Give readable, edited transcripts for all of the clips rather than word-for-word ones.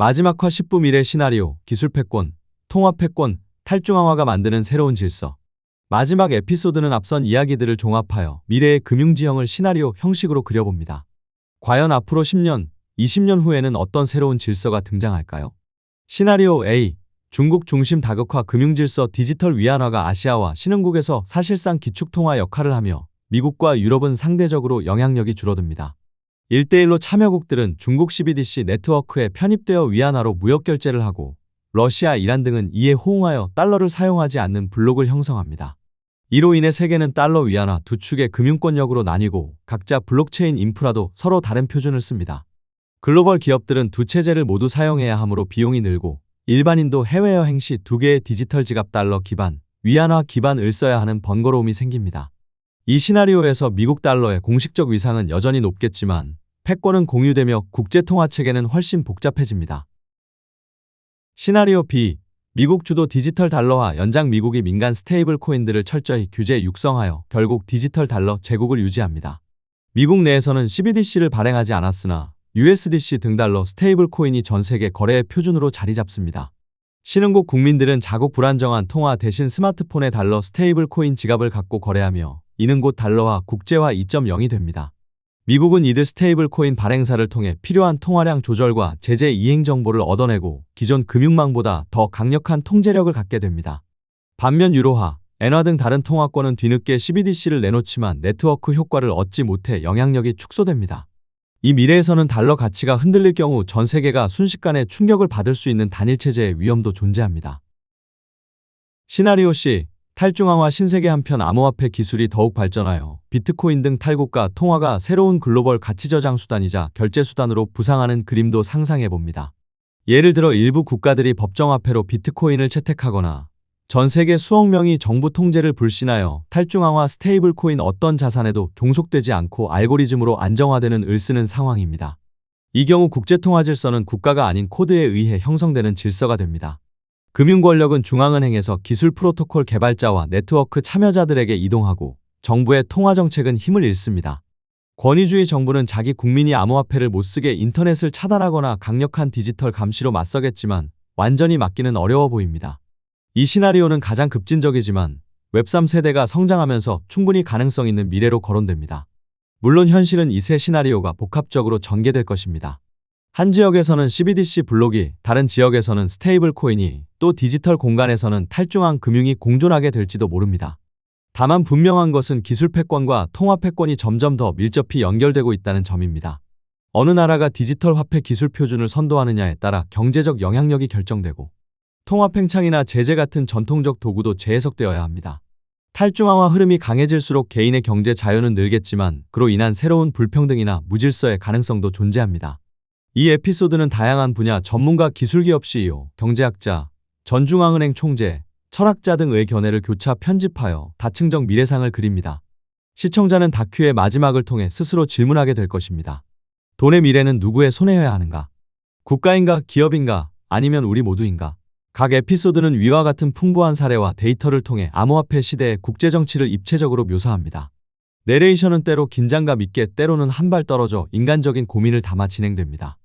마지막 화 10부 미래 시나리오, 기술 패권, 통합 패권, 탈중앙화가 만드는 새로운 질서. 마지막 에피소드는 앞선 이야기들을 종합하여 미래의 금융지형을 시나리오 형식으로 그려봅니다. 과연 앞으로 10년, 20년 후에는 어떤 새로운 질서가 등장할까요? 시나리오 A. 중국 중심 다극화 금융질서 디지털 위안화가 아시아와 신흥국에서 사실상 기축통화 역할을 하며 미국과 유럽은 상대적으로 영향력이 줄어듭니다. 1대1로 참여국들은 중국 CBDC 네트워크에 편입되어 위안화로 무역결제를 하고 러시아, 이란 등은 이에 호응하여 달러를 사용하지 않는 블록을 형성합니다. 이로 인해 세계는 달러 위안화 두 축의 금융권력으로 나뉘고 각자 블록체인 인프라도 서로 다른 표준을 씁니다. 글로벌 기업들은 두 체제를 모두 사용해야 하므로 비용이 늘고 일반인도 해외여행 시 두 개의 디지털 지갑 달러 기반, 위안화 기반을 써야 하는 번거로움이 생깁니다. 이 시나리오에서 미국 달러의 공식적 위상은 여전히 높겠지만 패권은 공유되며 국제통화체계는 훨씬 복잡해집니다. 시나리오 B. 미국 주도 디지털 달러화 연장 미국이 민간 스테이블 코인들을 철저히 규제 육성하여 결국 디지털 달러 제국을 유지합니다. 미국 내에서는 CBDC를 발행하지 않았으나 USDC 등 달러 스테이블 코인이 전 세계 거래의 표준으로 자리 잡습니다. 신흥국 국민들은 자국 불안정한 통화 대신 스마트폰에 달러 스테이블 코인 지갑을 갖고 거래하며 이는 곧 달러화 국제화 2.0이 됩니다. 미국은 이들 스테이블 코인 발행사를 통해 필요한 통화량 조절과 제재 이행 정보를 얻어내고 기존 금융망보다 더 강력한 통제력을 갖게 됩니다. 반면 유로화, 엔화 등 다른 통화권은 뒤늦게 CBDC를 내놓지만 네트워크 효과를 얻지 못해 영향력이 축소됩니다. 이 미래에서는 달러 가치가 흔들릴 경우 전 세계가 순식간에 충격을 받을 수 있는 단일체제의 위험도 존재합니다. 시나리오 C. 탈중앙화 신세계. 한편 암호화폐 기술이 더욱 발전하여 비트코인 등 탈국가 통화가 새로운 글로벌 가치저장 수단이자 결제 수단으로 부상하는 그림도 상상해봅니다. 예를 들어 일부 국가들이 법정화폐로 비트코인을 채택하거나 전 세계 수억 명이 정부 통제를 불신하여 탈중앙화 스테이블 코인 어떤 자산에도 종속되지 않고 알고리즘으로 안정화되는 을 쓰는 상황입니다. 이 경우 국제통화 질서는 국가가 아닌 코드에 의해 형성되는 질서가 됩니다. 금융 권력은 중앙은행에서 기술 프로토콜 개발자와 네트워크 참여자들에게 이동하고 정부의 통화 정책은 힘을 잃습니다. 권위주의 정부는 자기 국민이 암호화폐를 못쓰게 인터넷을 차단하거나 강력한 디지털 감시로 맞서겠지만 완전히 막기는 어려워 보입니다. 이 시나리오는 가장 급진적이지만 웹3 세대가 성장하면서 충분히 가능성 있는 미래로 거론됩니다. 물론 현실은 이 세 시나리오가 복합적으로 전개될 것입니다. 한 지역에서는 CBDC 블록이, 다른 지역에서는 스테이블 코인이, 또 디지털 공간에서는 탈중앙 금융이 공존하게 될지도 모릅니다. 다만 분명한 것은 기술 패권과 통화 패권이 점점 더 밀접히 연결되고 있다는 점입니다. 어느 나라가 디지털 화폐 기술 표준을 선도하느냐에 따라 경제적 영향력이 결정되고 통합 팽창이나 제재 같은 전통적 도구도 재해석되어야 합니다. 탈중앙화 흐름이 강해질수록 개인의 경제 자유는 늘겠지만 그로 인한 새로운 불평등이나 무질서의 가능성도 존재합니다. 이 에피소드는 다양한 분야 전문가 기술기업 CEO, 경제학자, 전 중앙은행 총재, 철학자 등의 견해를 교차 편집하여 다층적 미래상을 그립니다. 시청자는 다큐의 마지막을 통해 스스로 질문하게 될 것입니다. 돈의 미래는 누구의 손에여야 하는가? 국가인가, 기업인가, 아니면 우리 모두인가? 각 에피소드는 위와 같은 풍부한 사례와 데이터를 통해 암호화폐 시대의 국제정치를 입체적으로 묘사합니다. 내레이션은 때로 긴장감 있게, 때로는 한 발 떨어져 인간적인 고민을 담아 진행됩니다.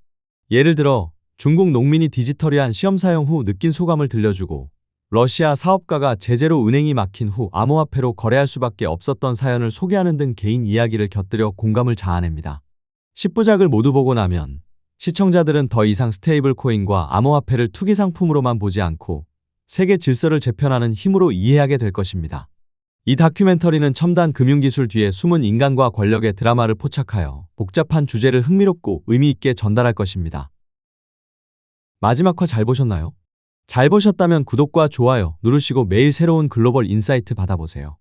예를 들어 중국 농민이 디지털이한 시험 사용 후 느낀 소감을 들려주고 러시아 사업가가 제재로 은행이 막힌 후 암호화폐로 거래할 수밖에 없었던 사연을 소개하는 등 개인 이야기를 곁들여 공감을 자아냅니다. 10부작을 모두 보고 나면 시청자들은 더 이상 스테이블 코인과 암호화폐를 투기 상품으로만 보지 않고 세계 질서를 재편하는 힘으로 이해하게 될 것입니다. 이 다큐멘터리는 첨단 금융기술 뒤에 숨은 인간과 권력의 드라마를 포착하여 복잡한 주제를 흥미롭고 의미 있게 전달할 것입니다. 마지막 화 잘 보셨나요? 잘 보셨다면 구독과 좋아요 누르시고 매일 새로운 글로벌 인사이트 받아보세요.